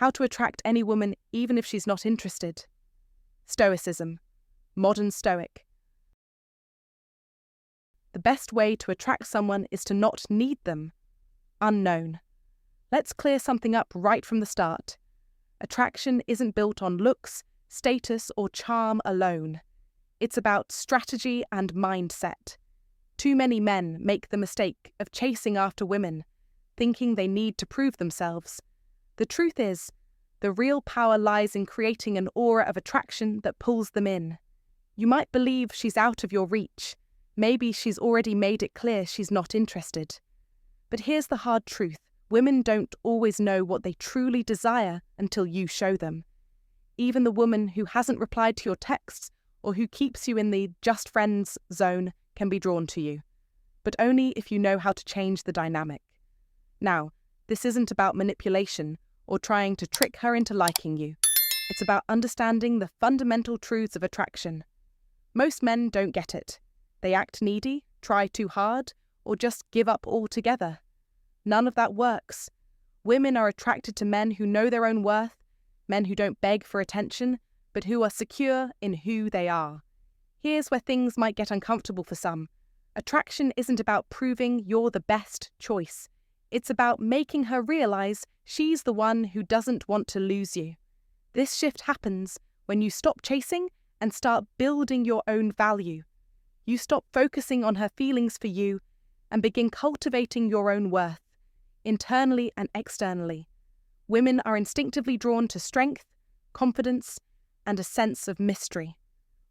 How to attract any woman even if she's not interested. Stoicism. Modern Stoic. The best way to attract someone is to not need them. Unknown. Let's clear something up right from the start. Attraction isn't built on looks, status, or charm alone. It's about strategy and mindset. Too many men make the mistake of chasing after women, thinking they need to prove themselves. The truth is, the real power lies in creating an aura of attraction that pulls them in. You might believe she's out of your reach. Maybe she's already made it clear she's not interested. But here's the hard truth. Women don't always know what they truly desire until you show them. Even the woman who hasn't replied to your texts or who keeps you in the just friends zone can be drawn to you, but only if you know how to change the dynamic. Now, this isn't about manipulation or trying to trick her into liking you. It's about understanding the fundamental truths of attraction. Most men don't get it. They act needy, try too hard, or just give up altogether. None of that works. Women are attracted to men who know their own worth, men who don't beg for attention, but who are secure in who they are. Here's where things might get uncomfortable for some. Attraction isn't about proving you're the best choice. It's about making her realize she's the one who doesn't want to lose you. This shift happens when you stop chasing and start building your own value. You stop focusing on her feelings for you and begin cultivating your own worth, internally and externally. Women are instinctively drawn to strength, confidence, and a sense of mystery.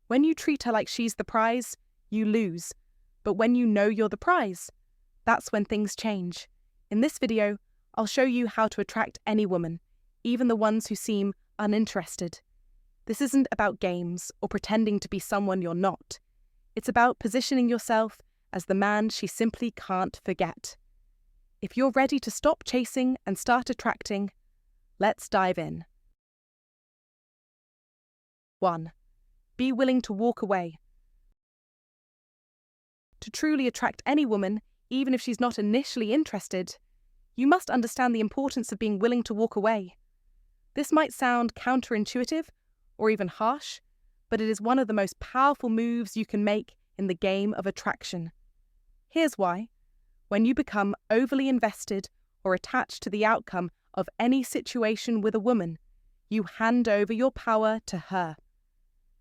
When you treat her like she's the prize, you lose. But when you know you're the prize, that's when things change. In this video, I'll show you how to attract any woman, even the ones who seem uninterested. This isn't about games or pretending to be someone you're not. It's about positioning yourself as the man she simply can't forget. If you're ready to stop chasing and start attracting, let's dive in. 1. Be willing to walk away. To truly attract any woman, even if she's not initially interested, you must understand the importance of being willing to walk away. This might sound counterintuitive or even harsh, but it is one of the most powerful moves you can make in the game of attraction. Here's why. When you become overly invested or attached to the outcome of any situation with a woman, you hand over your power to her.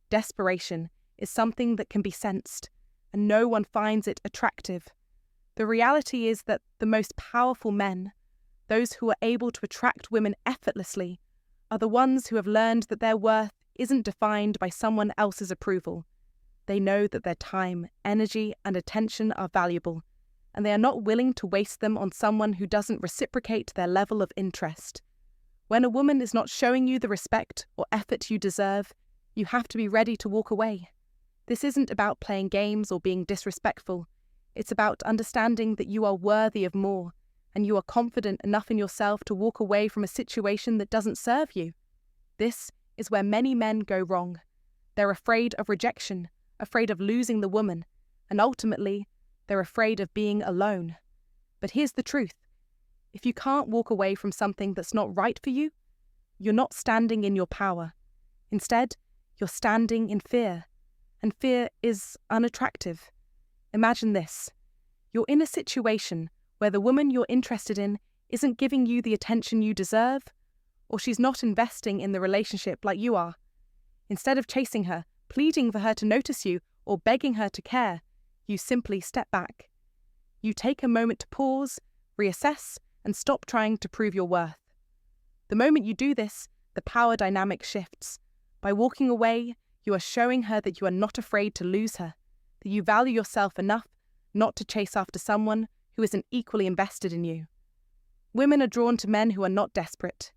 Desperation is something that can be sensed, and no one finds it attractive. The reality is that the most powerful men, those who are able to attract women effortlessly, are the ones who have learned that their worth isn't defined by someone else's approval. They know that their time, energy, and attention are valuable, and they are not willing to waste them on someone who doesn't reciprocate their level of interest. When a woman is not showing you the respect or effort you deserve, you have to be ready to walk away. This isn't about playing games or being disrespectful. It's about understanding that you are worthy of more, and you are confident enough in yourself to walk away from a situation that doesn't serve you. This is where many men go wrong. They're afraid of rejection, afraid of losing the woman, and ultimately, they're afraid of being alone. But here's the truth. If you can't walk away from something that's not right for you, you're not standing in your power. Instead, you're standing in fear, and fear is unattractive. Imagine this. You're in a situation where the woman you're interested in isn't giving you the attention you deserve, or she's not investing in the relationship like you are. Instead of chasing her, pleading for her to notice you, or begging her to care, you simply step back. You take a moment to pause, reassess, and stop trying to prove your worth. The moment you do this, the power dynamic shifts. By walking away, you are showing her that you are not afraid to lose her, that you value yourself enough not to chase after someone who isn't equally invested in you. Women are drawn to men who are not desperate.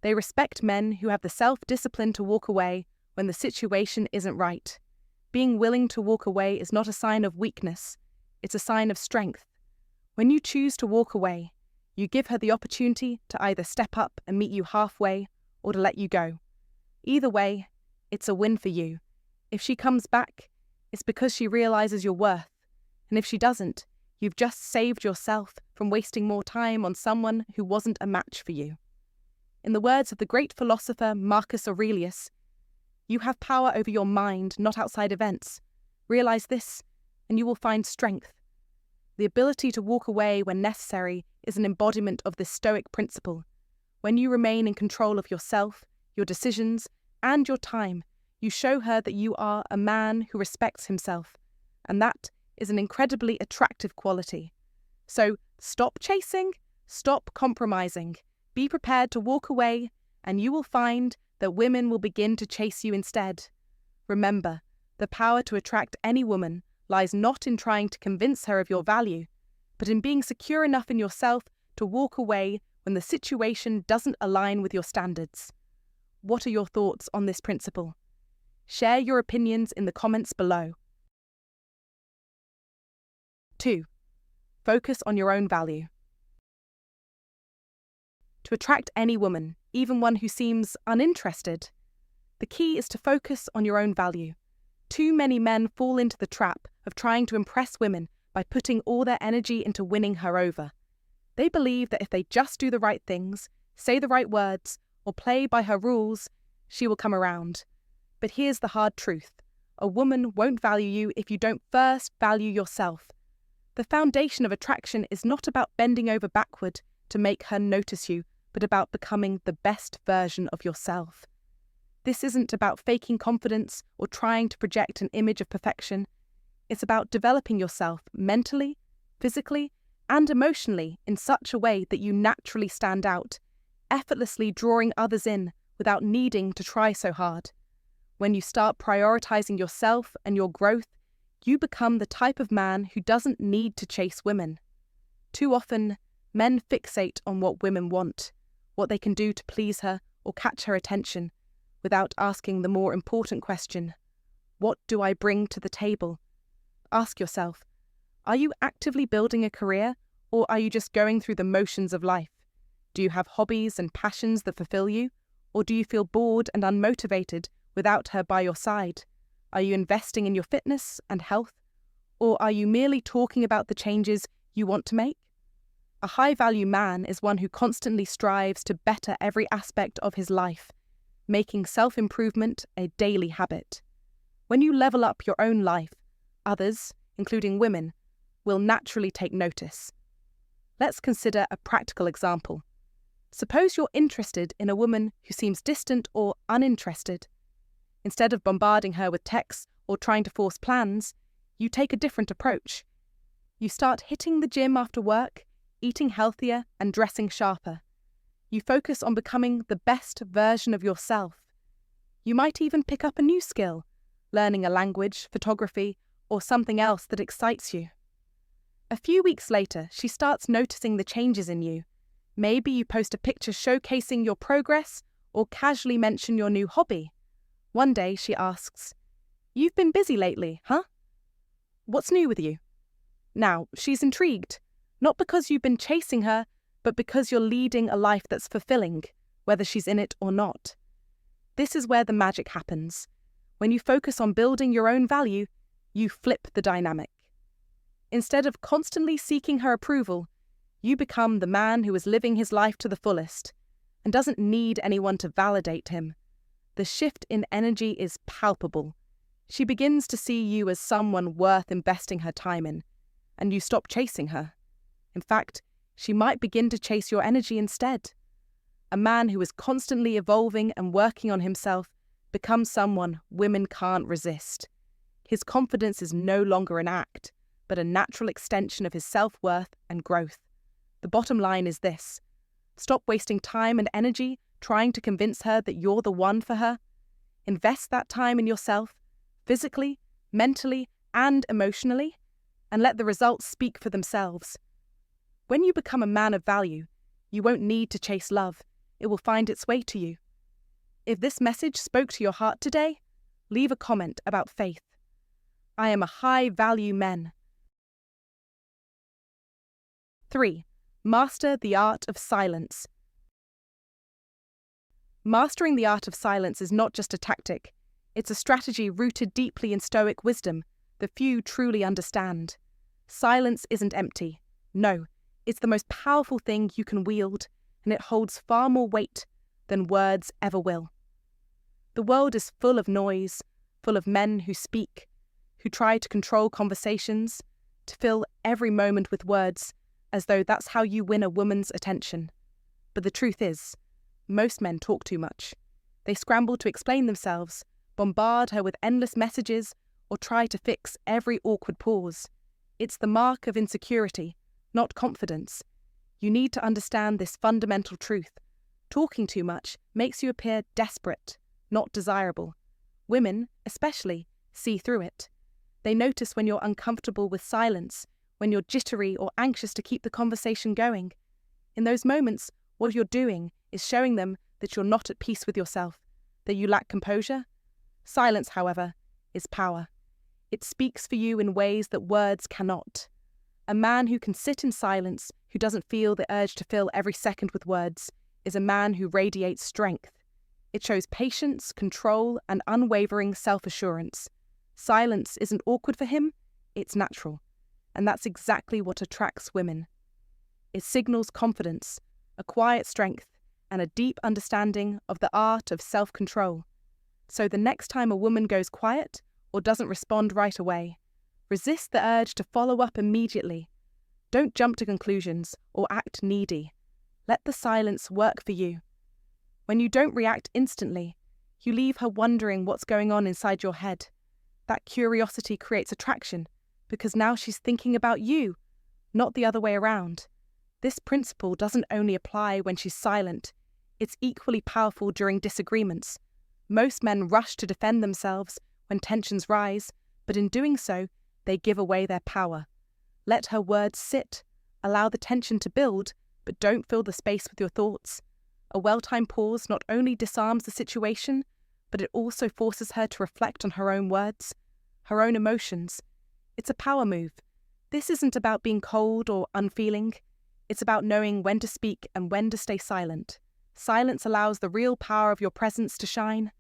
They respect men who have the self-discipline to walk away when the situation isn't right. Being willing to walk away is not a sign of weakness, it's a sign of strength. When you choose to walk away, you give her the opportunity to either step up and meet you halfway or to let you go. Either way, it's a win for you. If she comes back, it's because she realizes your worth. And if she doesn't, you've just saved yourself from wasting more time on someone who wasn't a match for you. In the words of the great philosopher Marcus Aurelius, you have power over your mind, not outside events. Realize this, and you will find strength. The ability to walk away when necessary is an embodiment of this Stoic principle. When you remain in control of yourself, your decisions, and your time, you show her that you are a man who respects himself, and that is an incredibly attractive quality. So stop chasing, stop compromising, be prepared to walk away, and you will find that women will begin to chase you instead. Remember, the power to attract any woman lies not in trying to convince her of your value, but in being secure enough in yourself to walk away when the situation doesn't align with your standards. What are your thoughts on this principle? Share your opinions in the comments below. 2. Focus on your own value. To attract any woman, even one who seems uninterested, the key is to focus on your own value. Too many men fall into the trap of trying to impress women by putting all their energy into winning her over. They believe that if they just do the right things, say the right words, or play by her rules, she will come around. But here's the hard truth. A woman won't value you if you don't first value yourself. The foundation of attraction is not about bending over backward to make her notice you, but about becoming the best version of yourself. This isn't about faking confidence or trying to project an image of perfection. It's about developing yourself mentally, physically, and emotionally in such a way that you naturally stand out, effortlessly drawing others in without needing to try so hard. When you start prioritizing yourself and your growth, you become the type of man who doesn't need to chase women. Too often, men fixate on what women want, what they can do to please her or catch her attention, without asking the more important question, what do I bring to the table? Ask yourself, are you actively building a career, or are you just going through the motions of life? Do you have hobbies and passions that fulfill you, or do you feel bored and unmotivated without her by your side? Are you investing in your fitness and health, or are you merely talking about the changes you want to make? A high-value man is one who constantly strives to better every aspect of his life, making self-improvement a daily habit. When you level up your own life, others, including women, will naturally take notice. Let's consider a practical example. Suppose you're interested in a woman who seems distant or uninterested. Instead of bombarding her with texts or trying to force plans, you take a different approach. You start hitting the gym after work, eating healthier and dressing sharper. You focus on becoming the best version of yourself. You might even pick up a new skill, learning a language, photography, or something else that excites you. A few weeks later, she starts noticing the changes in you. Maybe you post a picture showcasing your progress or casually mention your new hobby. One day she asks, "You've been busy lately, huh? What's new with you?" Now, she's intrigued, not because you've been chasing her, but because you're leading a life that's fulfilling, whether she's in it or not. This is where the magic happens. When you focus on building your own value, you flip the dynamic. Instead of constantly seeking her approval, you become the man who is living his life to the fullest and doesn't need anyone to validate him. The shift in energy is palpable. She begins to see you as someone worth investing her time in, and you stop chasing her. In fact, she might begin to chase your energy instead. A man who is constantly evolving and working on himself becomes someone women can't resist. His confidence is no longer an act, but a natural extension of his self-worth and growth. The bottom line is this: stop wasting time and energy trying to convince her that you're the one for her. Invest that time in yourself, physically, mentally, and emotionally, and let the results speak for themselves. When you become a man of value, you won't need to chase love. It will find its way to you. If this message spoke to your heart today, leave a comment about faith. I am a high-value man. 3. Master the art of silence. Mastering the art of silence is not just a tactic. It's a strategy rooted deeply in Stoic wisdom that few truly understand. Silence isn't empty. No, it's the most powerful thing you can wield, and it holds far more weight, than words ever will. The world is full of noise, full of men who speak, who try to control conversations, to fill every moment with words, as though that's how you win a woman's attention. But the truth is, most men talk too much. They scramble to explain themselves, bombard her with endless messages, or try to fix every awkward pause. It's the mark of insecurity, not confidence. You need to understand this fundamental truth. Talking too much makes you appear desperate, not desirable. Women, especially, see through it. They notice when you're uncomfortable with silence, when you're jittery or anxious to keep the conversation going. In those moments, what you're doing is showing them that you're not at peace with yourself, that you lack composure. Silence, however, is power. It speaks for you in ways that words cannot. A man who can sit in silence, who doesn't feel the urge to fill every second with words, is a man who radiates strength. It shows patience, control, and unwavering self-assurance. Silence isn't awkward for him, it's natural. And that's exactly what attracts women. It signals confidence, a quiet strength, and a deep understanding of the art of self-control. So the next time a woman goes quiet or doesn't respond right away, resist the urge to follow up immediately. Don't jump to conclusions or act needy. Let the silence work for you. When you don't react instantly, you leave her wondering what's going on inside your head. That curiosity creates attraction, because now she's thinking about you, not the other way around. This principle doesn't only apply when she's silent, it's equally powerful during disagreements. Most men rush to defend themselves when tensions rise, but in doing so, they give away their power. Let her words sit, allow the tension to build, but don't fill the space with your thoughts. A well-timed pause not only disarms the situation, but it also forces her to reflect on her own words, her own emotions. It's a power move. This isn't about being cold or unfeeling. It's about knowing when to speak and when to stay silent. Silence allows the real power of your presence to shine.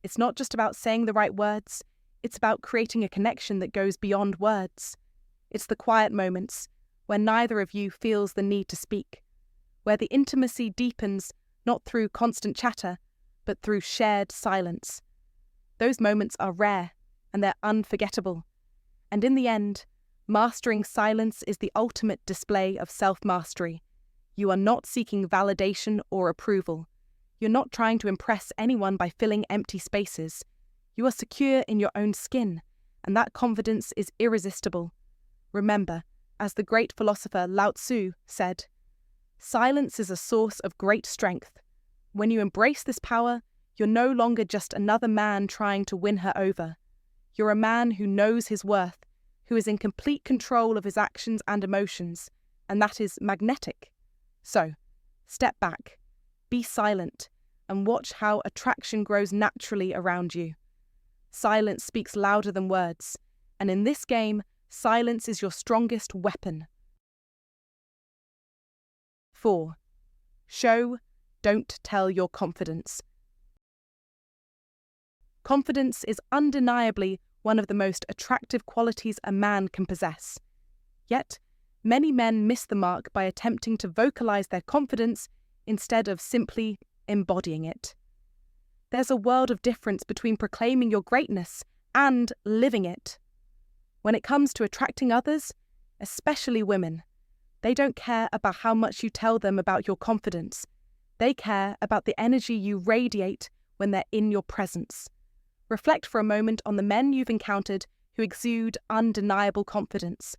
It's not just about saying the right words, it's about creating a connection that goes beyond words. It's the quiet moments, where neither of you feels the need to speak, where the intimacy deepens not through constant chatter, but through shared silence. Those moments are rare, and they're unforgettable. And in the end, mastering silence is the ultimate display of self-mastery. You are not seeking validation or approval. You're not trying to impress anyone by filling empty spaces. You are secure in your own skin, and that confidence is irresistible. Remember, as the great philosopher Lao Tzu said, silence is a source of great strength. When you embrace this power, you're no longer just another man trying to win her over. You're a man who knows his worth, who is in complete control of his actions and emotions, and that is magnetic. So, step back, be silent, and watch how attraction grows naturally around you. Silence speaks louder than words, and in this game, silence is your strongest weapon. 4. Show, don't tell your confidence. Confidence is undeniably one of the most attractive qualities a man can possess. Yet, many men miss the mark by attempting to vocalize their confidence instead of simply embodying it. There's a world of difference between proclaiming your greatness and living it. When it comes to attracting others, especially women, they don't care about how much you tell them about your confidence. They care about the energy you radiate when they're in your presence. Reflect for a moment on the men you've encountered who exude undeniable confidence.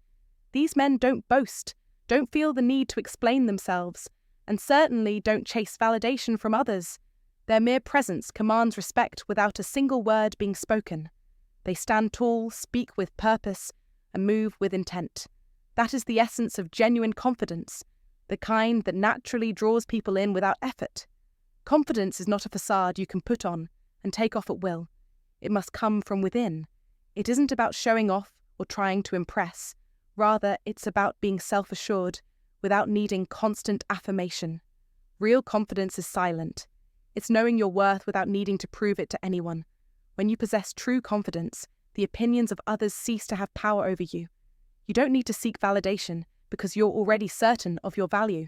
These men don't boast, don't feel the need to explain themselves, and certainly don't chase validation from others. Their mere presence commands respect without a single word being spoken. They stand tall, speak with purpose, and move with intent. That is the essence of genuine confidence, the kind that naturally draws people in without effort. Confidence is not a facade you can put on and take off at will. It must come from within. It isn't about showing off or trying to impress. Rather, it's about being self-assured without needing constant affirmation. Real confidence is silent. It's knowing your worth without needing to prove it to anyone. When you possess true confidence, the opinions of others cease to have power over you. You don't need to seek validation because you're already certain of your value.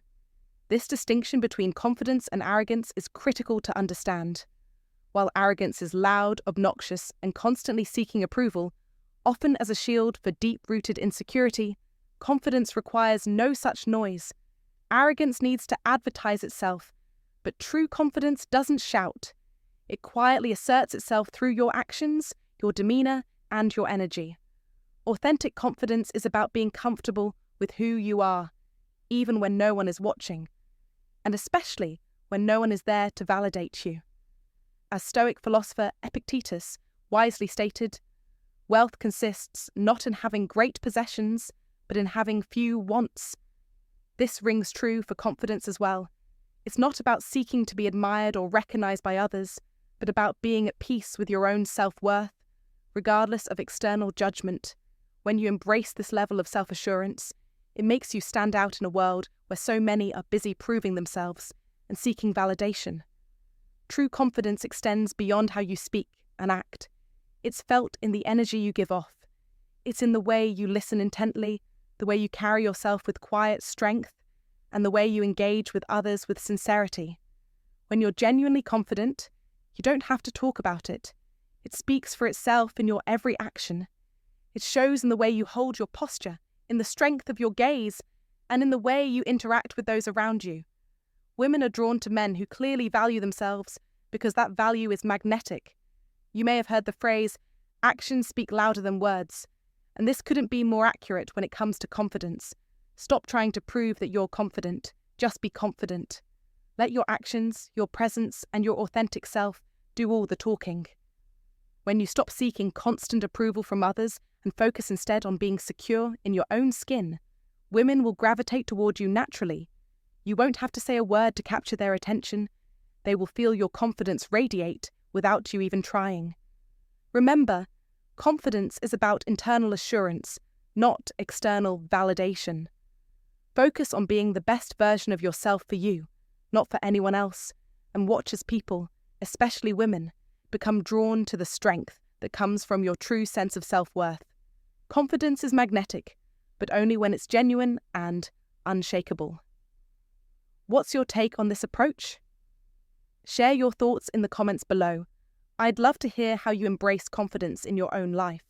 This distinction between confidence and arrogance is critical to understand. While arrogance is loud, obnoxious, and constantly seeking approval, often as a shield for deep-rooted insecurity, confidence requires no such noise. Arrogance needs to advertise itself, but true confidence doesn't shout. It quietly asserts itself through your actions, your demeanor, and your energy. Authentic confidence is about being comfortable with who you are, even when no one is watching, and especially when no one is there to validate you. As Stoic philosopher Epictetus wisely stated, wealth consists not in having great possessions, but in having few wants. This rings true for confidence as well. It's not about seeking to be admired or recognized by others, but about being at peace with your own self-worth, regardless of external judgment. When you embrace this level of self-assurance, it makes you stand out in a world where so many are busy proving themselves and seeking validation. True confidence extends beyond how you speak and act. It's felt in the energy you give off. It's in the way you listen intently, the way you carry yourself with quiet strength, and the way you engage with others with sincerity. When you're genuinely confident, you don't have to talk about it. It speaks for itself in your every action. It shows in the way you hold your posture, in the strength of your gaze, and in the way you interact with those around you. Women are drawn to men who clearly value themselves because that value is magnetic. You may have heard the phrase, actions speak louder than words, and this couldn't be more accurate when it comes to confidence. Stop trying to prove that you're confident. Just be confident. Let your actions, your presence, and your authentic self do all the talking. When you stop seeking constant approval from others and focus instead on being secure in your own skin, women will gravitate toward you naturally. You won't have to say a word to capture their attention. They will feel your confidence radiate without you even trying. Remember, confidence is about internal assurance, not external validation. Focus on being the best version of yourself for you, not for anyone else, and watch as people, especially women, become drawn to the strength that comes from your true sense of self-worth. Confidence is magnetic, but only when it's genuine and unshakable. What's your take on this approach? Share your thoughts in the comments below. I'd love to hear how you embrace confidence in your own life.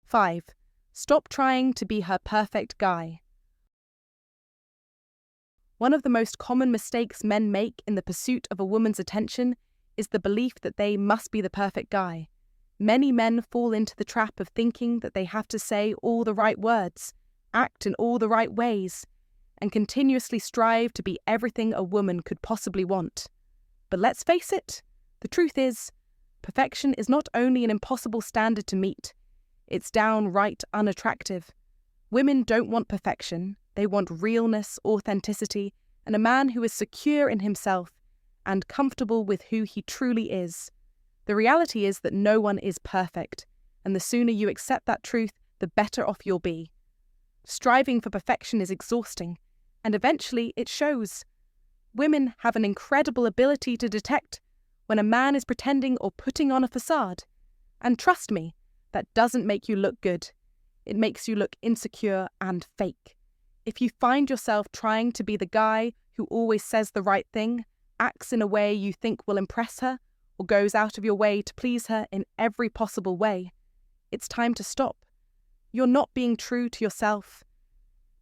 5. Stop trying to be her perfect guy. One of the most common mistakes men make in the pursuit of a woman's attention is the belief that they must be the perfect guy. Many men fall into the trap of thinking that they have to say all the right words, act in all the right ways, and continuously strive to be everything a woman could possibly want. But let's face it, the truth is, perfection is not only an impossible standard to meet, it's downright unattractive. Women don't want perfection, they want realness, authenticity, and a man who is secure in himself and comfortable with who he truly is. The reality is that no one is perfect, and the sooner you accept that truth, the better off you'll be. Striving for perfection is exhausting, and eventually it shows. Women have an incredible ability to detect when a man is pretending or putting on a facade. And trust me, that doesn't make you look good. It makes you look insecure and fake. If you find yourself trying to be the guy who always says the right thing, acts in a way you think will impress her, or goes out of your way to please her in every possible way, it's time to stop. You're not being true to yourself.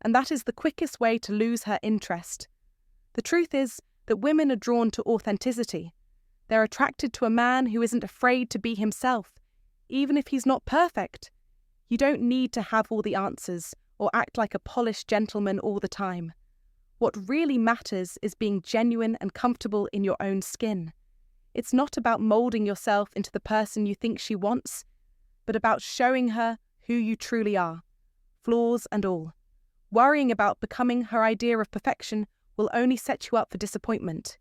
And that is the quickest way to lose her interest. The truth is that women are drawn to authenticity. They're attracted to a man who isn't afraid to be himself, even if he's not perfect. You don't need to have all the answers or act like a polished gentleman all the time. What really matters is being genuine and comfortable in your own skin. It's not about molding yourself into the person you think she wants, but about showing her who you truly are, flaws and all. Worrying about becoming her idea of perfection will only set you up for disappointment.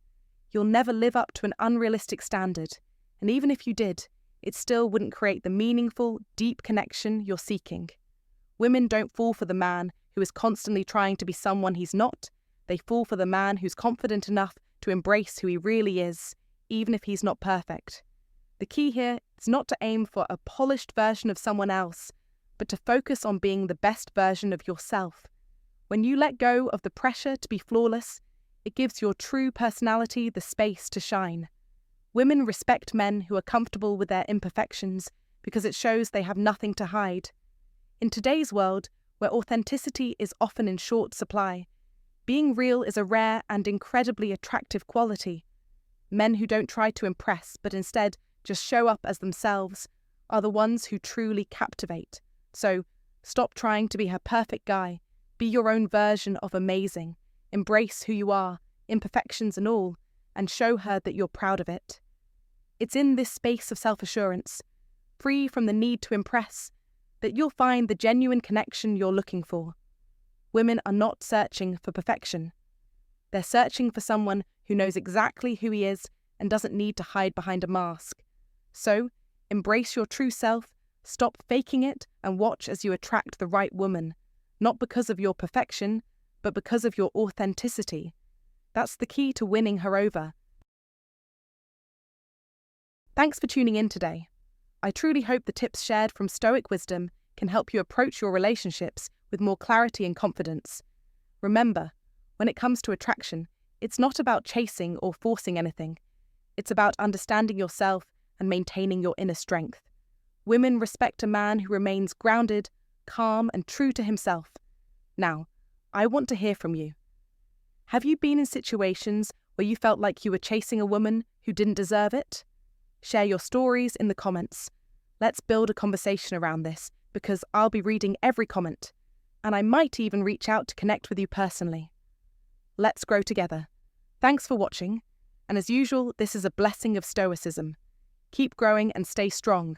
You'll never live up to an unrealistic standard, and even if you did, it still wouldn't create the meaningful, deep connection you're seeking. Women don't fall for the man who is constantly trying to be someone he's not. They fall for the man who's confident enough to embrace who he really is, even if he's not perfect. The key here is not to aim for a polished version of someone else, but to focus on being the best version of yourself. When you let go of the pressure to be flawless, it gives your true personality the space to shine. Women respect men who are comfortable with their imperfections because it shows they have nothing to hide. In today's world, where authenticity is often in short supply, being real is a rare and incredibly attractive quality. Men who don't try to impress but instead just show up as themselves are the ones who truly captivate. So, stop trying to be her perfect guy. Be your own version of amazing. Embrace who you are, imperfections and all, and show her that you're proud of it. It's in this space of self-assurance, free from the need to impress, that you'll find the genuine connection you're looking for. Women are not searching for perfection. They're searching for someone who knows exactly who he is and doesn't need to hide behind a mask. So, embrace your true self, stop faking it, and watch as you attract the right woman, not because of your perfection, but because of your authenticity. That's the key to winning her over. Thanks for tuning in today. I truly hope the tips shared from Stoic wisdom can help you approach your relationships with more clarity and confidence. Remember, when it comes to attraction, it's not about chasing or forcing anything. It's about understanding yourself and maintaining your inner strength. Women respect a man who remains grounded, calm, and true to himself. Now, I want to hear from you. Have you been in situations where you felt like you were chasing a woman who didn't deserve it? Share your stories in the comments. Let's build a conversation around this, because I'll be reading every comment, and I might even reach out to connect with you personally. Let's grow together. Thanks for watching, and as usual, this is a blessing of Stoicism. Keep growing and stay strong.